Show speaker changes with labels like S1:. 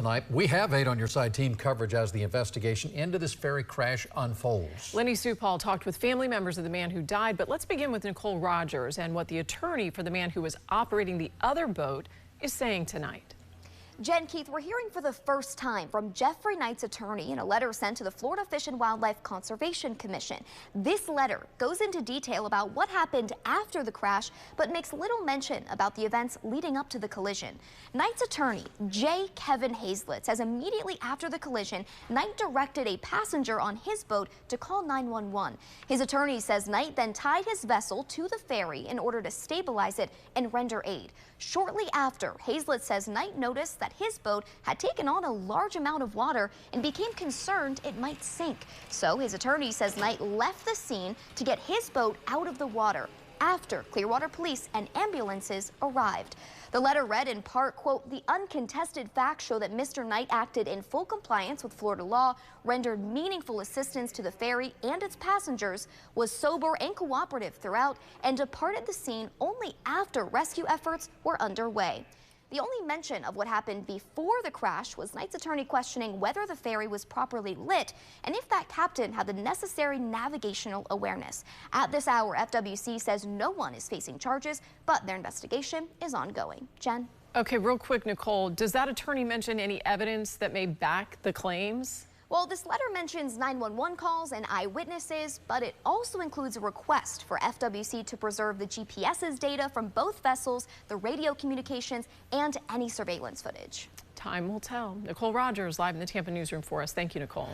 S1: Tonight, we have 8 on your side team coverage as the investigation into this ferry crash unfolds.
S2: Lenny Supal talked with family members of the man who died, but let's begin with Nicole Rogers and what the attorney for the man who was operating the other boat is saying tonight.
S3: Jen, Keith, we're hearing for the first time from Jeffrey Knight's attorney in a letter sent to the Florida Fish and Wildlife Conservation Commission. This letter goes into detail about what happened after the crash, but makes little mention about the events leading up to the collision. Knight's attorney, J. Kevin Hazlett, says immediately after the collision, Knight directed a passenger on his boat to call 911. His attorney says Knight then tied his vessel to the ferry in order to stabilize it and render aid. Shortly after, Hazlett says Knight noticed that his boat had taken on a large amount of water and became concerned it might sink. So his attorney says Knight left the scene to get his boat out of the water after Clearwater police and ambulances arrived. The letter read in part, quote, "The uncontested facts show that Mr. Knight acted in full compliance with Florida law, rendered meaningful assistance to the ferry and its passengers, was sober and cooperative throughout, and departed the scene only after rescue efforts were underway." The only mention of what happened before the crash was Knight's attorney questioning whether the ferry was properly lit and if that captain had the necessary navigational awareness. At this hour, FWC says no one is facing charges, but their investigation is ongoing. Jen?
S2: Okay, real quick, Nicole, does that attorney mention any evidence that may back the claims?
S3: Well, this letter mentions 911 calls and eyewitnesses, but it also includes a request for FWC to preserve the GPS's data from both vessels, the radio communications, and any surveillance footage.
S2: Time will tell. Nicole Rogers live in the Tampa newsroom for us. Thank you, Nicole.